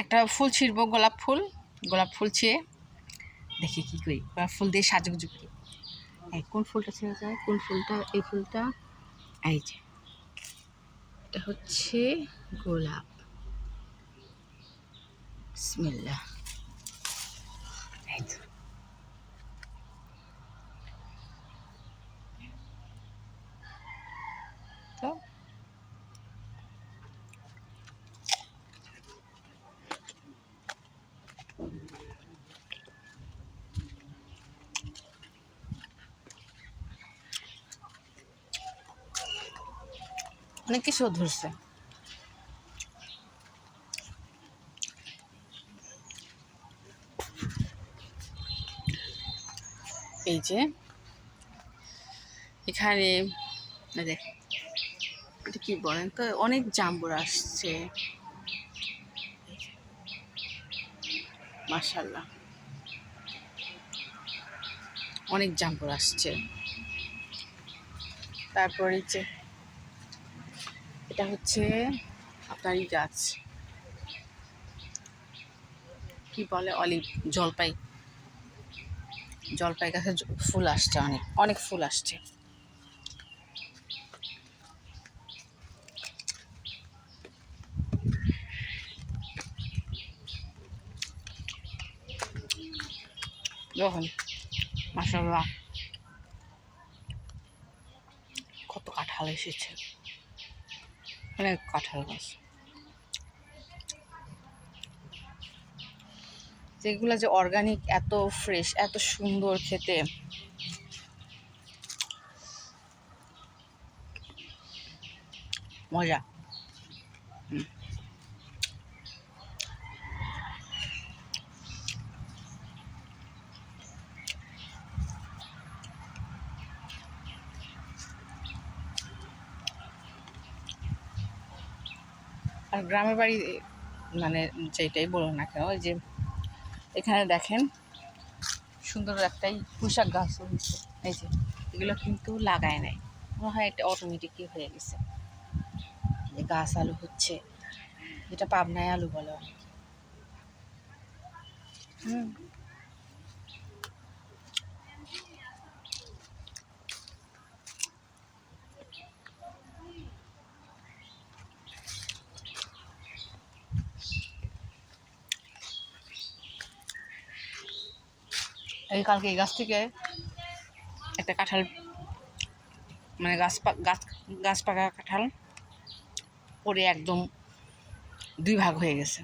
একটা ফুল ছিঁড়বো, গোলাপ ফুল ছিঁড়ে দেখি কী করি, গোলাপ ফুল দিয়ে সাজুগুজু করি। এই কোন ফুলটা ছেড়ে যায়, কোন ফুলটা, এই ফুলটা, এই যে এটা হচ্ছে গোলাপ। বিসমিল্লাহ। এই তো তো অনেক কিছু ধরছে। এই যে এখানে দেখ, এটা কি বলেন তো, অনেক জাম্বুর আসছে মাশাআল্লাহ, অনেক জাম্বুর আসছে। তারপরে যে এটা হচ্ছে আপনারই গাছ, কি বলে, অলিভ, জলপাই, জলপাই গাছে ফুল আসছে, অনেক অনেক ফুল আসছে। যখন মাশাআল্লাহ কত কাঁঠাল এসেছে, অনেক কাঁঠাল গাছ, যেগুলো যে অর্গানিক, এত ফ্রেশ, এত সুন্দর খেতে। মজা। আর গ্রামের বাড়ি মানে যেটাই বলুন না কেন, ওই যে এখানে দেখেন সুন্দর একটাই পুঁইশাক গাছ হয়েছে। এই যে এগুলো কিন্তু লাগায় নাই, মনে হয় এটা অটোমেটিকই হয়ে গেছে। গাছ আলু হচ্ছে, যেটা পাবনায় আলু বলে অনেকে। এই কালকে এই গাছ থেকে একটা কাঁঠাল, মানে গাছ পাকা কাঁঠাল পরে একদম 2 ভাগ হয়ে গেছে।